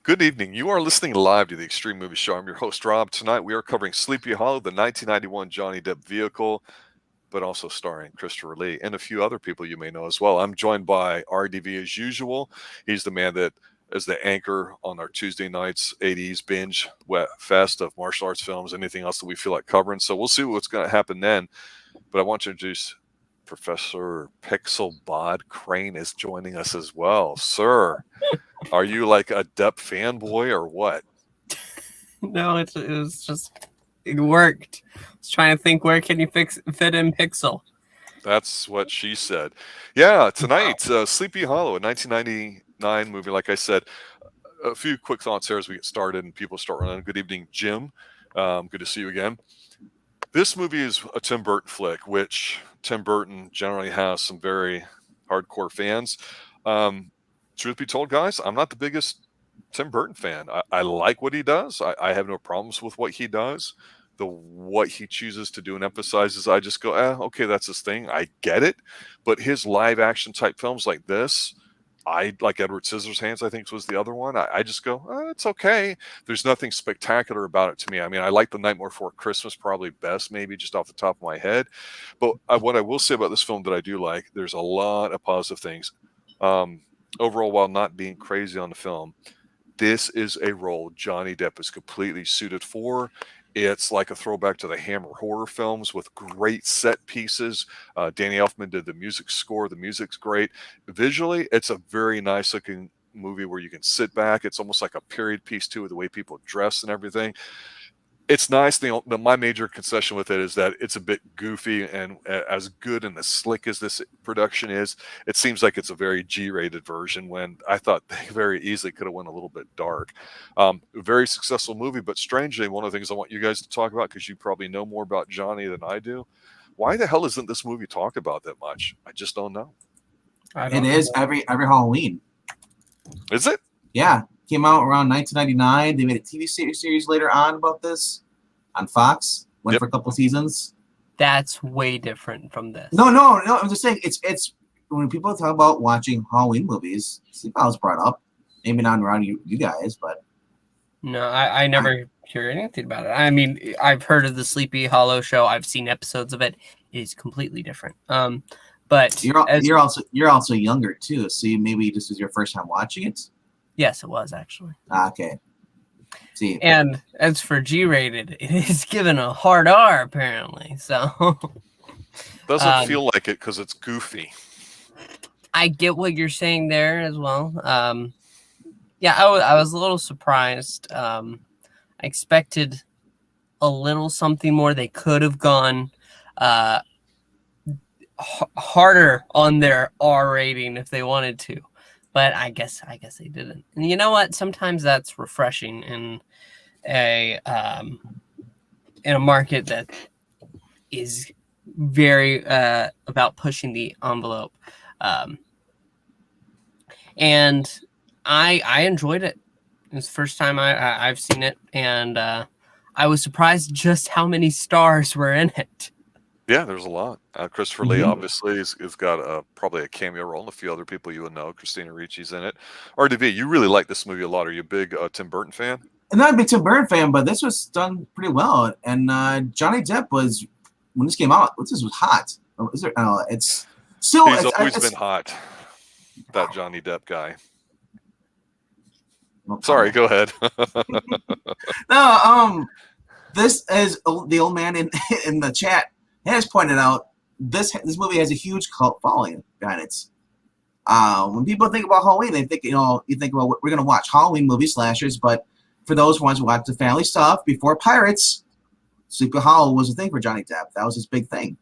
Good evening. You are listening live to the Extreme Movie Show. I'm your host, Rob. Tonight we are covering Sleepy Hollow, the 1991 Johnny Depp vehicle, but also starring Christopher Lee and a few other people you may know as well. I'm joined by RDV as usual. He's the man that is the anchor on our Tuesday nights 80s binge fest of martial arts films, anything else that we feel like covering. So we'll see what's going to happen then. But I want to introduce Professor Pixel Bod Crane is joining us as well. Sir, are you like a Depp fanboy or what? No, it was just, it worked. I was trying to think, where can you fit in Pixel? That's what she said. Yeah, tonight, Sleepy Hollow, a 1999 movie. Like I said, a few quick thoughts here as we get started and people start running. Good evening, Jim. Good to see you again. This movie is a Tim Burton flick, which Tim Burton generally has some very hardcore fans. Truth be told, guys, I'm not the biggest Tim Burton fan. I like what he does. I have no problems with what he does. What he chooses to do and emphasizes, I just go, okay, that's his thing. I get it. But his live action type films like this, I like Edward Scissorhands, I think was the other one. I just go, it's okay. There's nothing spectacular about it to me. I mean, I like The Night Before Christmas probably best, maybe just off the top of my head. But what I will say about this film that I do like, there's a lot of positive things. Overall, while not being crazy on the film, this is a role Johnny Depp is completely suited for. It's like a throwback to the Hammer horror films with great set pieces. Danny Elfman did the music score. The music's great. Visually, it's a very nice looking movie where you can sit back. It's almost like a period piece too, with the way people dress and everything. It's nice. My major concession with it is that it's a bit goofy, and as good and as slick as this production is, it seems like it's a very G-rated version when I thought they very easily could have went a little bit dark. Very successful movie, but strangely, one of the things I want you guys to talk about, because you probably know more about Johnny than I do, why the hell isn't this movie talked about that much? I just don't know. It is every Halloween. Is it? Yeah. Came out around 1999. They made a TV series later on about this on Fox. Went for a couple seasons. That's way different from this. No. I'm just saying it's when people talk about watching Halloween movies, Sleepy Hollow's brought up. Maybe not around you guys, but no, I never hear anything about it. I mean, I've heard of the Sleepy Hollow show. I've seen episodes of it. It is completely different. But you're also younger too, so maybe this was your first time watching it. Yes, it was actually. Okay. See. And as for G-rated, it is given a hard R apparently. So doesn't feel like it because it's goofy. I get what you're saying there as well. Yeah, I was a little surprised. I expected a little something more. They could have gone harder on their R rating if they wanted to. But I guess they didn't. And you know what? Sometimes that's refreshing in a market that is very about pushing the envelope. And I enjoyed it. It was the first time I've seen it, and I was surprised just how many stars were in it. Yeah, there's a lot. Christopher Lee obviously has got probably a cameo role, and a few other people you would know. Christina Ricci's in it. RDV, you really like this movie a lot. Are you a big Tim Burton fan? I'm not a big Tim Burton fan, but this was done pretty well. And Johnny Depp was, when this came out, this was hot. It's still. He's always been hot. That Johnny Depp guy. Sorry, go ahead. No, this is the old man in the chat has pointed out. This movie has a huge cult following behind it. When people think about Halloween, they think you think about we're going to watch Halloween movie slashers, but for those who want to watch the family stuff before Pirates, Sleepy Hollow was a thing for Johnny Depp. That was his big thing.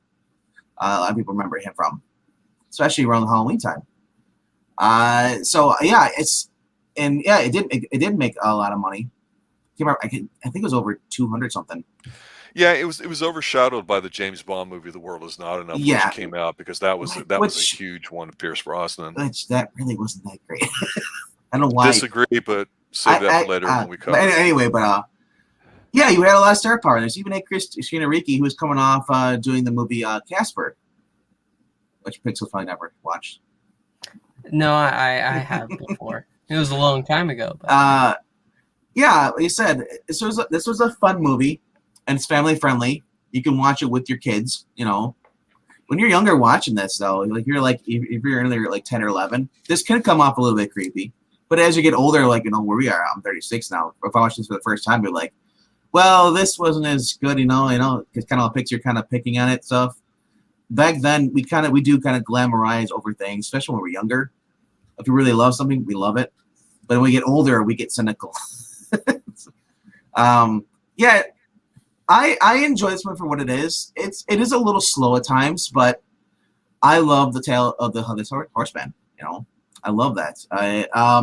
A lot of people remember him from, especially around the Halloween time. It did make a lot of money. I think it was over 200 something. Yeah, it was overshadowed by the James Bond movie "The World Is Not Enough," which came out because that was a huge one to Pierce Brosnan. Which that really wasn't that great. I don't know why. Disagree, but save that for later when we cover. Anyway, yeah, you had a lot of star power. There's even a Christina Ricci who was coming off doing the movie Casper, which Pixel probably never watched. No, I have before. It was a long time ago. But Yeah, like you said, this was a fun movie, and it's family friendly. You can watch it with your kids. You know, when you're younger watching this though, like if you're in like 10 or 11, this can come off a little bit creepy. But as you get older, like where we are, I'm 36 now. If I watch this for the first time, you're like, well, this wasn't as good. It's kind of a picture, kind of picking on it stuff. Back then, we do kind of glamorize over things, especially when we're younger. If we really love something, we love it. But when we get older, we get cynical. Yeah, I enjoy this one for what it is. It is a little slow at times, but I love the tale of the horseman. I love that.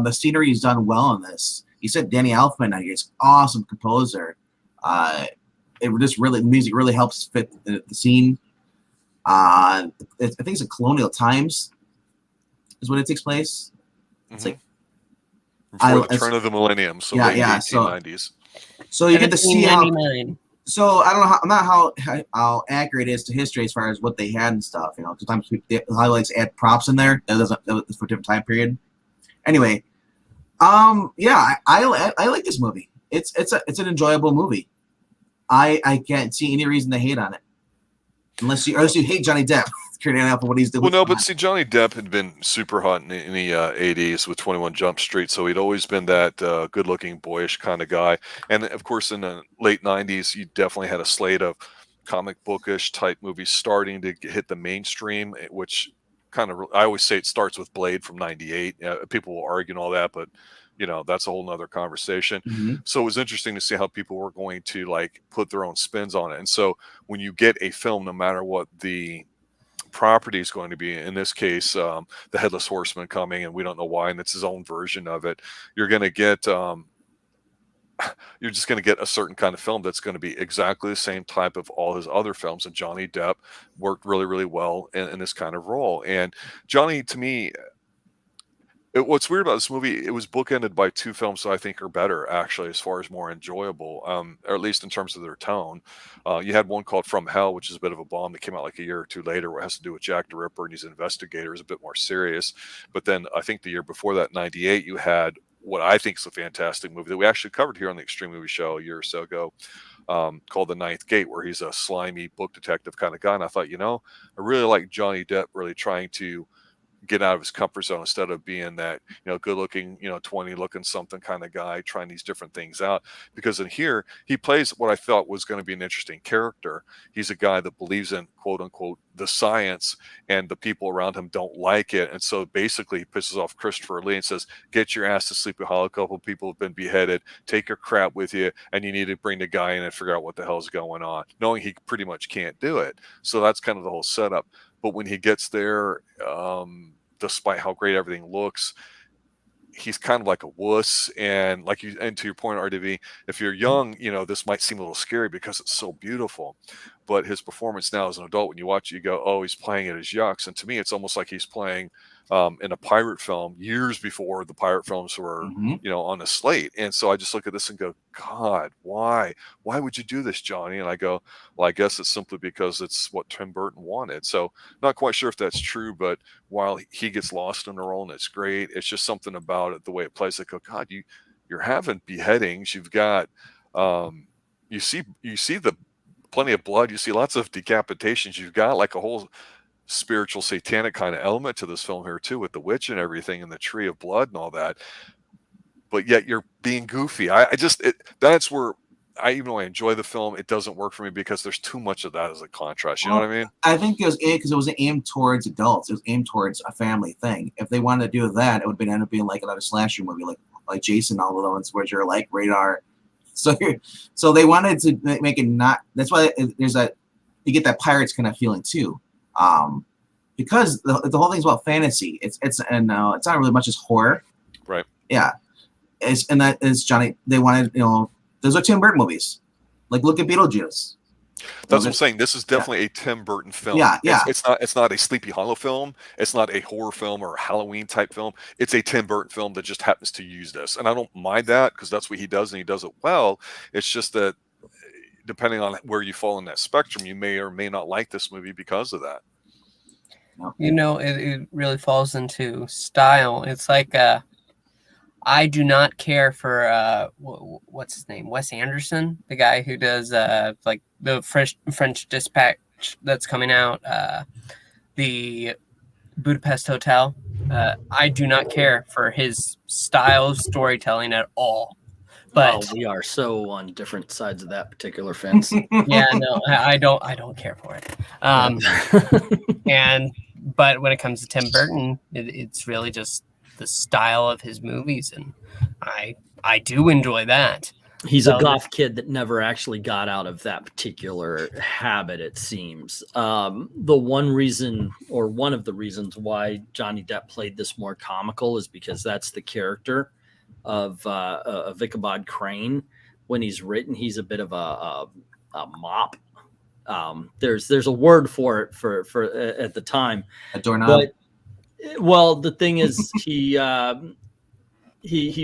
The scenery is done well in this. You said Danny Elfman. He's awesome composer. The music really helps fit the scene. I think it's in colonial times is when it takes place. It's like before the turn of the millennium, so late 1890s. So you get to see how. 1799. So I don't know how accurate it is to history as far as what they had and stuff. Sometimes the highlights add props in there. That was for a different time period. Anyway, yeah, I like this movie. It's an enjoyable movie. I can't see any reason to hate on it, unless you hate Johnny Depp. Off of what he's doing. Well, no, but see, Johnny Depp had been super hot in the 80s with 21 Jump Street, so he'd always been that good-looking, boyish kind of guy. And, of course, in the late 90s, you definitely had a slate of comic bookish type movies starting to hit the mainstream, which kind of, I always say it starts with Blade from 98. People will argue and all that, but that's a whole nother conversation. Mm-hmm. So it was interesting to see how people were going to like put their own spins on it. And so when you get a film, no matter what the property is going to be, in this case, the Headless Horseman coming, and we don't know why, and it's his own version of it, you're going to get you're just going to get a certain kind of film that's going to be exactly the same type of all his other films. And Johnny Depp worked really, really well in this kind of role. And Johnny, to me, what's weird about this movie, it was bookended by two films that I think are better, actually, as far as more enjoyable, or at least in terms of their tone. You had one called From Hell, which is a bit of a bomb that came out like a year or two later, where it has to do with Jack the Ripper and he's an investigator, is a bit more serious. But then I think the year before that, 98, you had what I think is a fantastic movie that we actually covered here on the Xtreme Movie Show a year or so ago, called The Ninth Gate, where he's a slimy book detective kind of guy. And I thought, I really like Johnny Depp really trying to get out of his comfort zone instead of being that good looking 20 looking something kind of guy trying these different things out. Because in here he plays what I thought was going to be an interesting character. He's a guy that believes in quote unquote the science, and the people around him don't like it, and so basically he pisses off Christopher Lee and says, get your ass to Sleepy Hollow, a couple of people have been beheaded, take your crap with you, and you need to bring the guy in and figure out what the hell's going on, knowing he pretty much can't do it. So that's kind of the whole setup. But when he gets there, despite how great everything looks, he's kind of like a wuss. And to your point, RDV, if you're young, this might seem a little scary because it's so beautiful. But his performance now as an adult, when you watch it, you go, oh, he's playing it as yucks. And to me, it's almost like he's playing in a pirate film years before the pirate films were, on the slate. And so I just look at this and go, God, why would you do this, Johnny? And I go, well, I guess it's simply because it's what Tim Burton wanted. So not quite sure if that's true, but while he gets lost in the role and it's great, it's just something about it, the way it plays. I go, God, you're having beheadings. You've got, you see the plenty of blood. You see lots of decapitations. You've got like a whole spiritual satanic kind of element to this film here too, with the witch and everything and the tree of blood and all that, but yet you're being goofy. That's where even though I enjoy the film, it doesn't work for me because there's too much of that as a contrast. You know what I mean? I think it was because it was aimed towards adults. It was aimed towards a family thing. If they wanted to do that, it would end up being like another slasher movie, like Jason, all of the ones where you're like radar. So they wanted to make it not. That's why you get that Pirates kind of feeling too. Because the whole thing's about fantasy. It's not really much as horror, right? Yeah, that is Johnny. They wanted those are Tim Burton movies. Like look at Beetlejuice. That's what I'm saying. This is definitely a Tim Burton film. Yeah. It's not a Sleepy Hollow film. It's not a horror film or a Halloween type film. It's a Tim Burton film that just happens to use this, and I don't mind that because that's what he does, and he does it well. It's just that depending on where you fall in that spectrum, you may or may not like this movie because of that. It really falls into style. It's like I do not care for what's his name, Wes Anderson, the guy who does like the French Dispatch that's coming out, the Budapest Hotel. I do not care for his style of storytelling at all. But we are so on different sides of that particular fence. yeah, no, I don't care for it. But when it comes to Tim Burton, it's really just the style of his movies, and I do enjoy that. He's a goth kid that never actually got out of that particular habit, it seems. The one reason, or one of the reasons why Johnny Depp played this more comical is because that's the character of Ichabod Crane. When he's written, he's a bit of a mop. There's a word for it for at the time. A doorknob. But, well, the thing is, he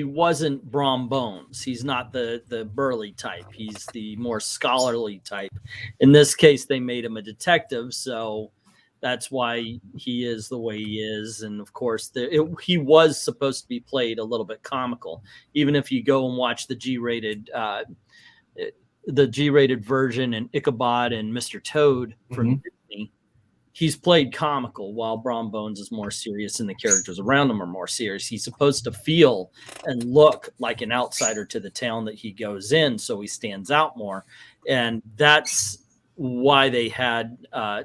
wasn't Brom Bones. He's not the burly type. He's the more scholarly type. In this case, they made him a detective, so that's why he is the way he is. And of course, he was supposed to be played a little bit comical. Even if you go and watch the G-rated version and Ichabod and Mr. Toad from Disney, he's played comical, while Brom Bones is more serious and the characters around him are more serious. He's supposed to feel and look like an outsider to the town that he goes in, so he stands out more. And that's why they had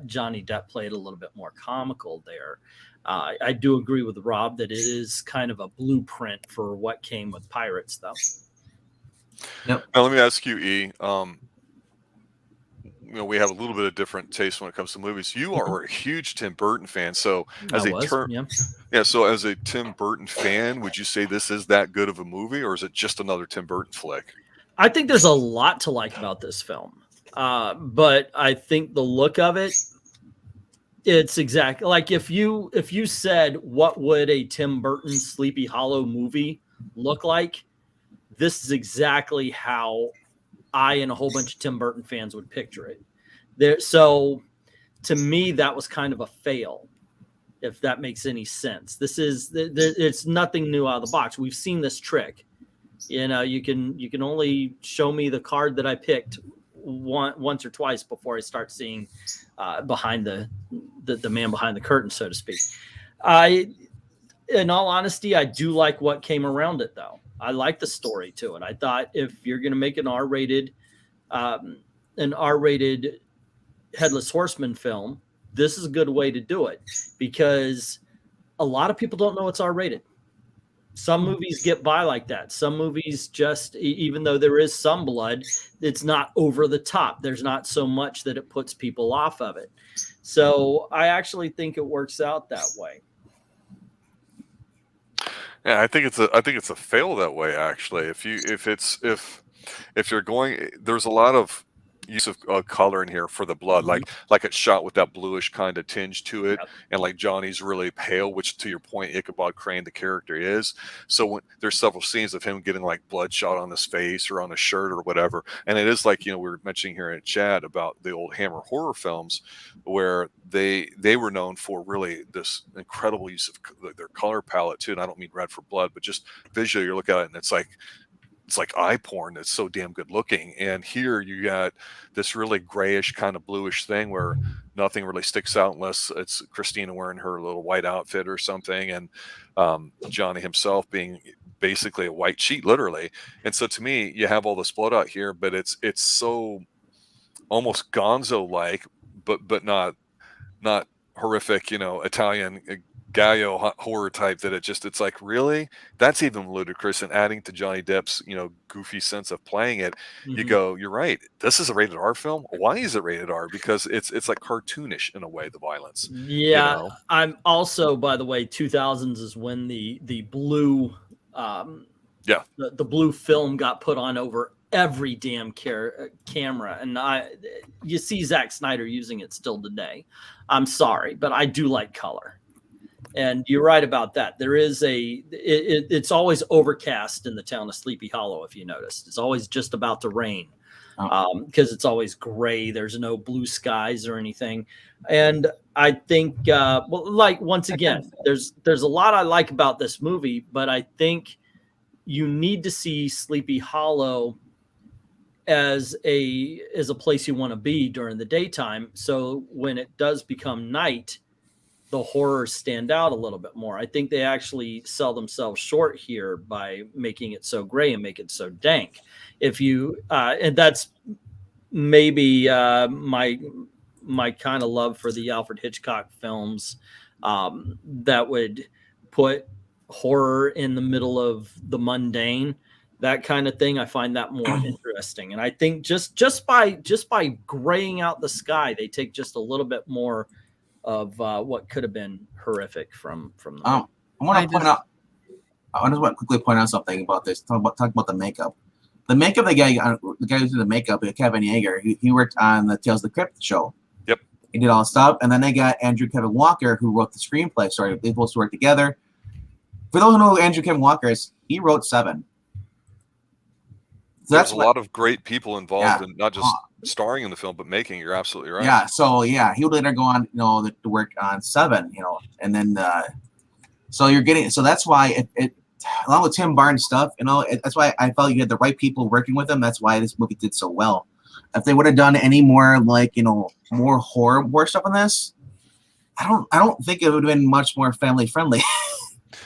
Johnny Depp played a little bit more comical there. I do agree with Rob that it is kind of a blueprint for what came with Pirates, though. Yep. Now let me ask you, E. We have a little bit of different taste when it comes to movies. You are a huge Tim Burton fan, so as so as a Tim Burton fan, would you say this is that good of a movie, or is it just another Tim Burton flick? I think there's a lot to like about this film. But I think the look of it, it's exactly like if you said, what would a Tim Burton Sleepy Hollow movie look like? This is exactly how I and a whole bunch of Tim Burton fans would picture it. So to me, that was kind of a fail, if that makes any sense. It's nothing new out of the box. We've seen this trick. You can only show me the card that I picked once or twice before I start seeing behind the man behind the curtain, so to speak. In all honesty, I do like what came around it, though. I like the story to it. I thought if you're going to make an R-rated Headless Horseman film, this is a good way to do it, because a lot of people don't know it's R-rated. Some movies get by like that. Some movies just, even though there is some blood, it's not over the top. There's not so much that it puts people off of it. So I actually think it works out that way. Yeah, I think it's a fail that way, actually. If you're going, there's a lot of use of color in here for the blood, like it's shot with that bluish kind of tinge to it, and like Johnny's really pale, which, to your point, Ichabod Crane, the character, is. So when there's several scenes of him getting like bloodshot on his face or on his shirt or whatever, and it is like, we were mentioning here in chat about the old Hammer horror films, where they were known for really this incredible use of their color palette too. And I don't mean red for blood, but just visually, you look at it and it's like eye porn. It's so damn good looking. And here you got this really grayish kind of bluish thing where nothing really sticks out unless it's Christina wearing her little white outfit or something, and Johnny himself being basically a white sheet, literally. And so to me, you have all this blood out here, but it's so almost Gonzo-like, but not horrific, Italian Gallo horror type, that it's like, really? That's even ludicrous. And adding to Johnny Depp's, goofy sense of playing it, you go, you're right. This is a rated R film. Why is it rated R? Because it's like cartoonish in a way, the violence. Yeah. I'm also, by the way, 2000s is when the blue, the blue film got put on over every damn camera. And you see Zack Snyder using it still today. I'm sorry, but I do like color. And you're right about that. There is it's always overcast in the town of Sleepy Hollow, if you noticed. It's always just about to rain, because it's always gray. There's no blue skies or anything. And I think, once again, there's a lot I like about this movie, but I think you need to see Sleepy Hollow as a place you want to be during the daytime. So when it does become night, the horrors stand out a little bit more. I think they actually sell themselves short here by making it so gray and make it so dank. If you and that's maybe my kind of love for the Alfred Hitchcock films that would put horror in the middle of the mundane, that kind of thing. I find that more interesting. And I think just by graying out the sky, they take just a little bit more of what could have been horrific from the movie. I want to quickly point out something about this. Talk about the makeup. The makeup, the guy who did the makeup, Kevin Yeager, he worked on the Tales of the Crypt show. Yep. He did all the stuff, and then they got Andrew Kevin Walker, who wrote the screenplay. So they both worked together. For those who know who Andrew Kevin Walker is, he wrote Seven. So There's a lot of great people involved in not just starring in the film, but making. You're absolutely right. Yeah. So yeah, he would later go on, to work on Seven, and then so you're getting. So that's why it along with Tim Burton stuff, that's why I felt you had the right people working with him. That's why this movie did so well. If they would have done any more more horror stuff on this, I don't think it would have been much more family friendly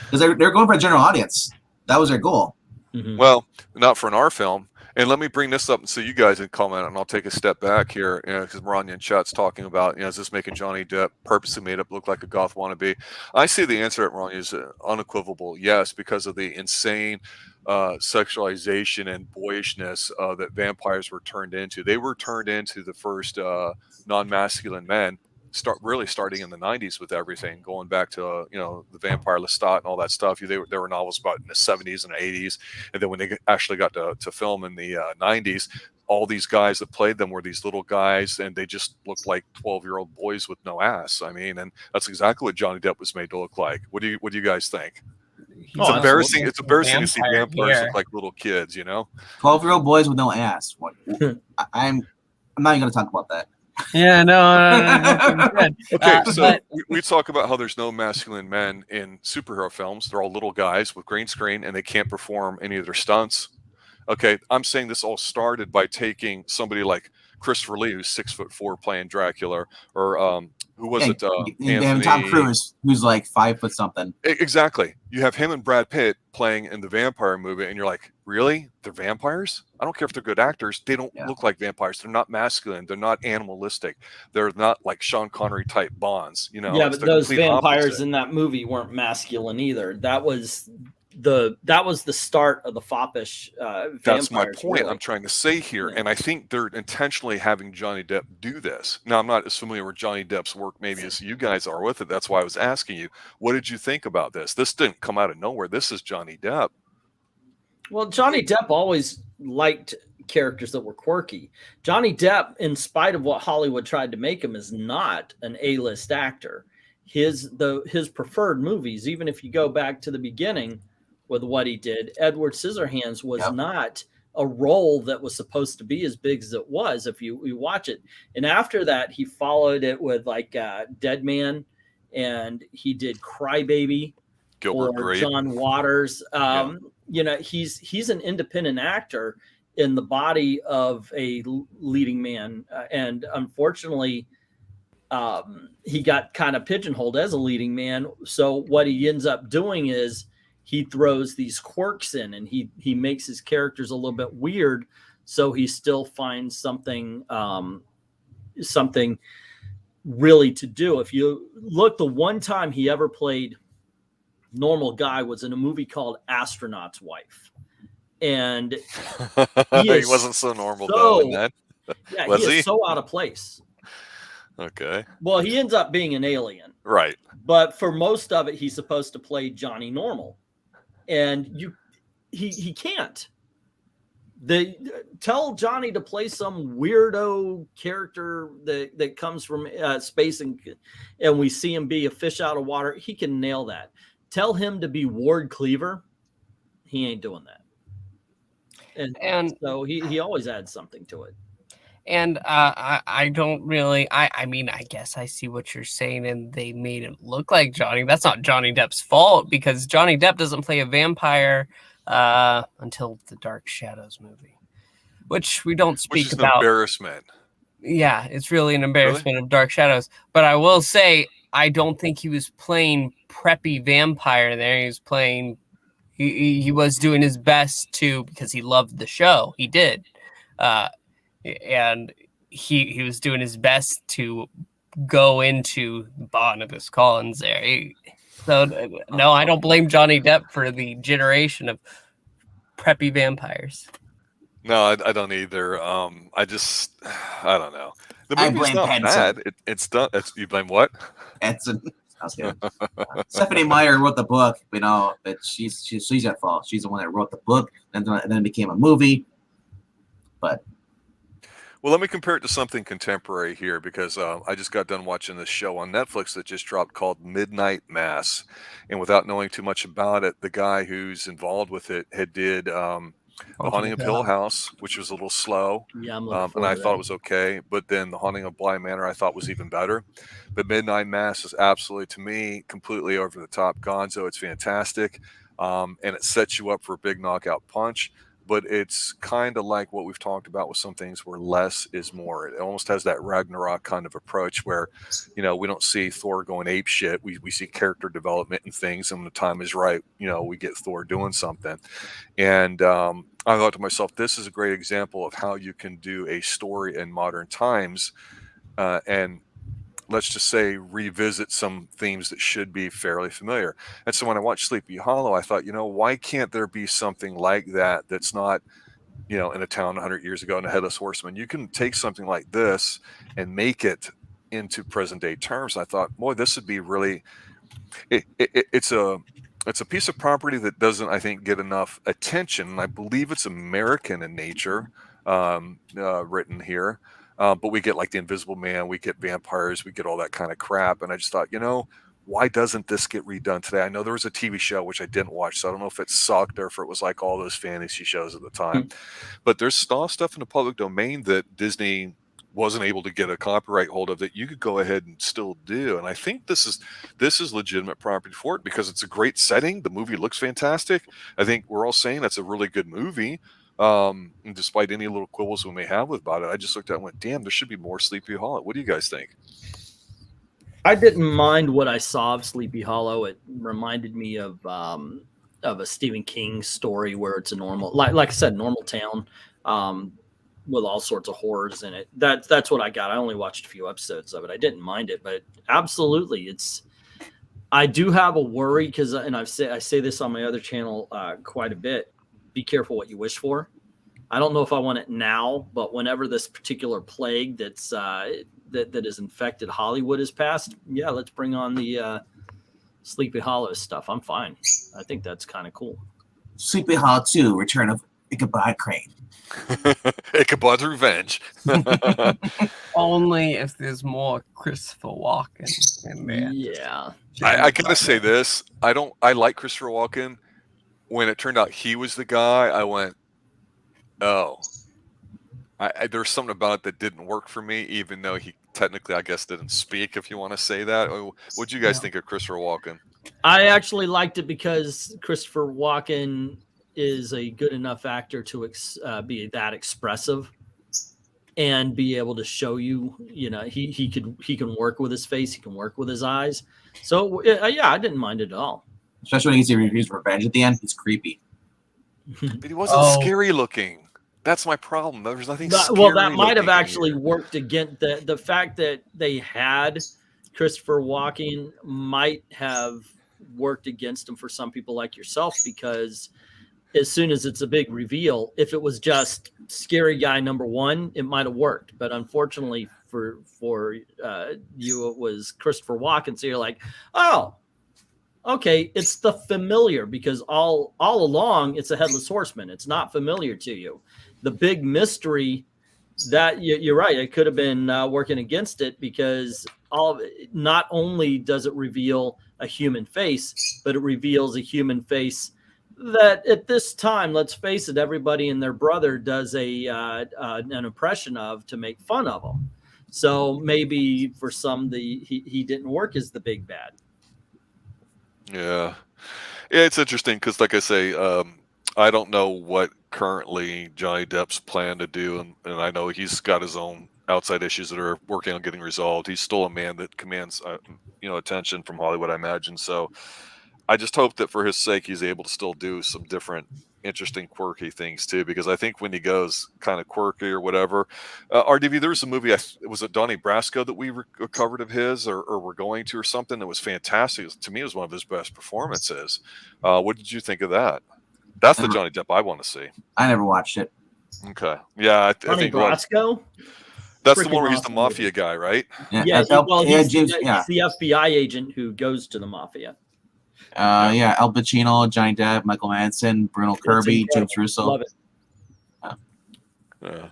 because they're going for a general audience. That was their goal. Mm-hmm. Well, not for an R film. And let me bring this up so you guys can comment, and I'll take a step back here, because Maranya and Chat's talking about, is this making Johnny Depp purposely made up look like a goth wannabe? I see the answer at Maranya is unequivocal yes, because of the insane sexualization and boyishness that vampires were turned into. They were turned into the first non-masculine men. Starting in the 90s with everything, going back to the Vampire Lestat and all that stuff. There were novels about in the 70s and 80s, and then when they actually got to film in the 90s, all these guys that played them were these little guys, and they just looked like 12-year-old boys with no ass. I mean, and that's exactly what Johnny Depp was made to look like. What do you guys think? It's embarrassing. It's embarrassing to see vampires look like little kids. 12-year-old boys with no ass. What? I'm not even going to talk about that. Yeah, no. Okay, so we talk about how there's no masculine men in superhero films. They're all little guys with green screen, and they can't perform any of their stunts. Okay, I'm saying this all started by taking somebody like Christopher Lee, who's 6'4", playing Dracula, or who was it? Anthony, Tom Cruise, who's like 5 foot something. Exactly. You have him and Brad Pitt playing in the vampire movie, and you're like, really? They're vampires? I don't care if they're good actors. They don't look like vampires. They're not masculine. They're not animalistic. They're not like Sean Connery type Bonds. Yeah, but those vampires opposite in that movie weren't masculine either. That was the start of the foppish that's my point. Really. I'm trying to say here, and I think they're intentionally having Johnny Depp do this. Now, I'm not as familiar with Johnny Depp's work maybe as you guys are with it. That's why I was asking you, what did you think about this? This didn't come out of nowhere. This is Johnny Depp. Well, Johnny Depp always liked characters that were quirky. Johnny Depp, in spite of what Hollywood tried to make him, is not an A-list actor. His preferred movies, even if you go back to the beginning with what he did, Edward Scissorhands was not a role that was supposed to be as big as it was if you watch it. And after that, he followed it with like Dead Man, and he did Crybaby, Gilbert or Grape. John Waters. He's an independent actor in the body of a leading man, and unfortunately he got kind of pigeonholed as a leading man. So what he ends up doing is he throws these quirks in, and he makes his characters a little bit weird, so he still finds something really to do. If you look, the one time he ever played normal guy was in a movie called Astronaut's Wife, and he wasn't so normal though in that. Yeah, was he is so out of place. Okay. Well, he ends up being an alien, right? But for most of it, he's supposed to play Johnny Normal, and he can't. They tell Johnny to play some weirdo character that comes from space, and we see him be a fish out of water. He can nail that. Tell him to be Ward Cleaver. He ain't doing that. And so he always adds something to it. And I don't really, I mean, I guess I see what you're saying, and they made it look like Johnny. That's not Johnny Depp's fault, because Johnny Depp doesn't play a vampire until the Dark Shadows movie, which we don't Which speak is an about. embarrassment. Yeah, it's really an embarrassment of Dark Shadows. But I will say, I don't think he was playing preppy vampire there. He was playing. He was doing his best to, because he loved the show. He did, and he was doing his best to go into Barnabas Collins there. So no, I don't blame Johnny Depp for the generation of preppy vampires. No, I don't either. I don't know. The I movie's blame not Pattinson. bad. It's done. You blame what? Edson. Sounds good. Stephanie Meyer wrote the book. You know that she's at fault. She's the one that wrote the book, and then it became a movie. But Well, let me compare it to something contemporary here, because I just got done watching this show on Netflix that just dropped called Midnight Mass, and without knowing too much about it, the guy who's involved with it had did The Haunting of Hill House, which was a little slow, Yeah, I'm looking and forward I to thought that. it was okay. But then The Haunting of Bly Manor I thought was even better. But Midnight Mass is absolutely, to me, completely over the top gonzo. It's fantastic, and it sets you up for a big knockout punch. But it's kind of like what we've talked about with some things where less is more. It almost has that Ragnarok kind of approach where, we don't see Thor going ape shit. We see character development and things, and when the time is right, we get Thor doing something. And I thought to myself, this is a great example of how you can do a story in modern times, and let's just say revisit some themes that should be fairly familiar. And so when I watched Sleepy Hollow, I thought, why can't there be something like that that's not, in a town 100 years ago in a Headless Horseman? You can take something like this and make it into present day terms. I thought, boy, this would be really, it's a piece of property that doesn't, I think, get enough attention. And I believe it's American in nature, written here. But we get like the Invisible Man, we get vampires, we get all that kind of crap. And I just thought, why doesn't this get redone today? I know there was a TV show, which I didn't watch, so I don't know if it sucked or if it was like all those fantasy shows at the time. But there's stuff in the public domain that Disney wasn't able to get a copyright hold of that you could go ahead and still do. And I think this is legitimate property for it, because it's a great setting. The movie looks fantastic. I think we're all saying that's a really good movie. And despite any little quibbles we may have about it, I just looked at it and went, damn, there should be more Sleepy Hollow. What do you guys think? I didn't mind what I saw of Sleepy Hollow. It reminded me of a Stephen King story where it's a normal, like I said, normal town, with all sorts of horrors in it. That's what I got. I only watched a few episodes of it. I didn't mind it, but absolutely, I do have a worry, because, and I say this on my other channel quite a bit. Be careful what you wish for. I don't know if I want it now, but whenever this particular plague that has infected Hollywood is passed, yeah, let's bring on the Sleepy Hollow stuff. I'm fine. I think that's kind of cool. Sleepy Hollow 2, Return of Ichabod Crane. Ichabod's Revenge. Only if there's more Christopher Walken in there. Yeah. I gotta say this. I like Christopher Walken. When it turned out he was the guy, I went, oh. There's something about it that didn't work for me, even though he technically, I guess, didn't speak, if you want to say that. What'd you guys think of Christopher Walken? I actually liked it because Christopher Walken is a good enough actor to be that expressive and be able to show you, he can work with his face, he can work with his eyes. So yeah, I didn't mind it at all. Especially when he gets the reviews for Revenge at the end. It's creepy. But he wasn't scary looking. That's my problem. There was nothing scary. Well, that might have actually worked against the fact that they had Christopher Walken might have worked against him for some people like yourself, because as soon as it's a big reveal, if it was just scary guy number one, it might have worked. But unfortunately for you, it was Christopher Walken. So you're like, oh, okay, it's the familiar, because all along it's a Headless Horseman. It's not familiar to you. The big mystery that you're right, it could have been working against it, because not only does it reveal a human face, but it reveals a human face that at this time, let's face it, everybody and their brother does an impression of to make fun of them. So maybe for some, he didn't work as the big bad. Yeah, it's interesting because, like I say, I don't know what currently Johnny Depp's plan to do, and I know he's got his own outside issues that are working on getting resolved. He's still a man that commands, attention from Hollywood, I imagine. So I just hope that for his sake, he's able to still do some different, interesting, quirky things too. Because I think when he goes kind of quirky or whatever, RDV, there was a movie. Was it Donnie Brasco that we covered of his, or we're going to, or something that was fantastic. To me, it was one of his best performances. What did you think of that? That's the Johnny Depp I want to see. I never watched it. Okay, yeah, I Donnie think Brasco. that's the one where he's the mafia guy, right? Yeah, that's Al- he's, James, he's the FBI agent who goes to the mafia. Al Pacino, Johnny Depp, Michael Madsen, Bruno Kirby, James Russo. Love it. Yeah.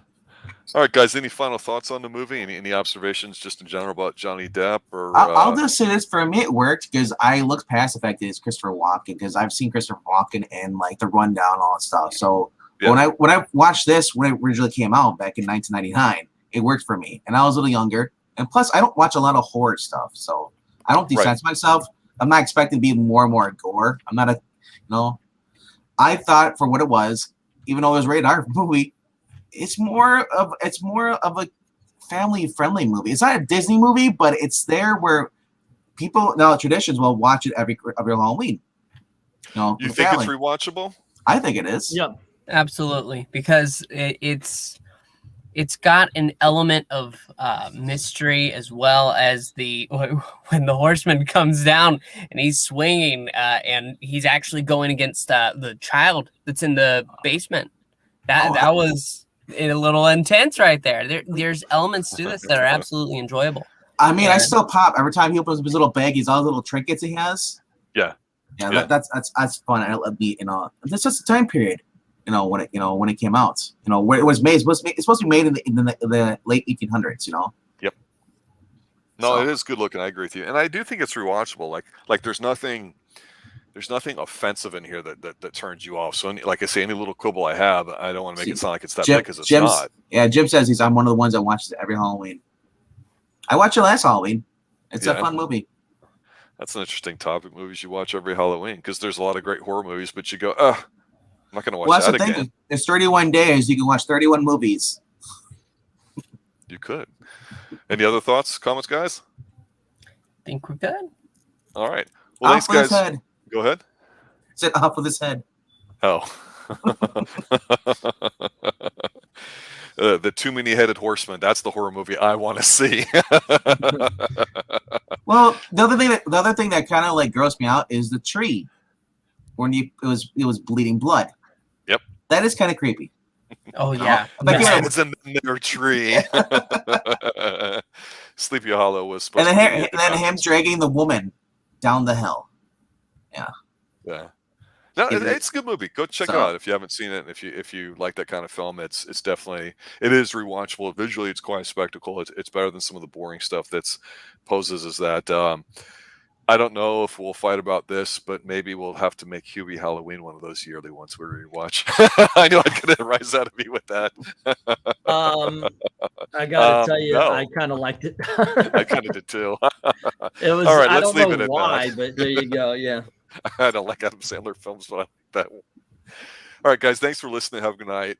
All right, guys. Any final thoughts on the movie? Any observations, just in general, about Johnny Depp? Or I'll just say this: for me, it worked because I looked past the fact that it's Christopher Walken, because I've seen Christopher Walken in like The Rundown and all that stuff. So when I watched this when it originally came out back in 1999, it worked for me, and I was a little younger. And plus, I don't watch a lot of horror stuff, so I don't desensitize myself. I'm not expecting to be more and more gore. I'm not I thought for what it was, even though it was a rated R movie, it's more of a family-friendly movie. It's not a Disney movie, but it's there where people now traditions will watch it every Halloween. You think family. it's rewatchable? I think it is. Yeah, Absolutely, because it's got an element of mystery, as well as when the horseman comes down and he's swinging and he's actually going against the child that's in the basement. That was a little intense right there. There's elements to this that are absolutely enjoyable. I mean, I still pop every time he opens his little baggies, all the little trinkets he has. Yeah. That's fun. That's just a time period. When it came out, where it was made. It's supposed to be made in the late 1800s. Yep. No, it is good looking. I agree with you, and I do think it's rewatchable. Like there's nothing offensive in here that turns you off. So, like I say, any little quibble I have, I don't want to make it sound like it's that big, because it's not. Yeah, Jim says I'm one of the ones that watches it every Halloween. I watched it last Halloween. It's a fun movie. That's an interesting topic. Movies you watch every Halloween, because there's a lot of great horror movies, but you go, I'm not going to watch that again. There's 31 days. You can watch 31 movies. You could. Any other thoughts, comments, guys? Think we're good. All right. Well, thanks, guys. Head. Go ahead. Sit off with his head. Oh. The Too Many-Headed Horseman. That's the horror movie I want to see. Well, the other thing that kind of like grossed me out is the tree when it was bleeding blood. Yep. That is kind of creepy. Oh yeah. It's in their tree. Sleepy Hollow was supposed and then, to be. And then him dragging the woman down the hill. Yeah. Yeah. No, it's a good movie. Go check it out if you haven't seen it. And if you like that kind of film, it's definitely, it is rewatchable. Visually, it's quite a spectacle. It's better than some of the boring stuff that's poses as that. I don't know if we'll fight about this, but maybe we'll have to make Hubie Halloween one of those yearly ones we rewatch. I knew I'd get a rise out of me with that. I gotta tell you, I kind of liked it. I kind of did too. It was. All right, I let's don't leave know it at why, that. but there you go. Yeah. I don't like Adam Sandler films, but I like that one. All right, guys, thanks for listening. Have a good night.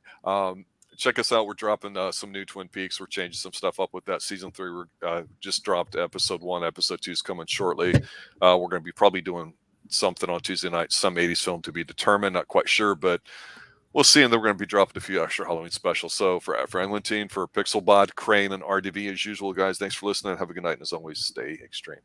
Check us out. We're dropping some new Twin Peaks. We're changing some stuff up with that. Season 3, we're just dropped episode 1. Episode 2 is coming shortly. We're going to be probably doing something on Tuesday night, some 80s film to be determined. Not quite sure, but we'll see. And then we're going to be dropping a few extra Halloween specials. So for Englentine, for Pixelbot, Crane, and RDV, as usual, guys, thanks for listening. Have a good night. And as always, stay extreme.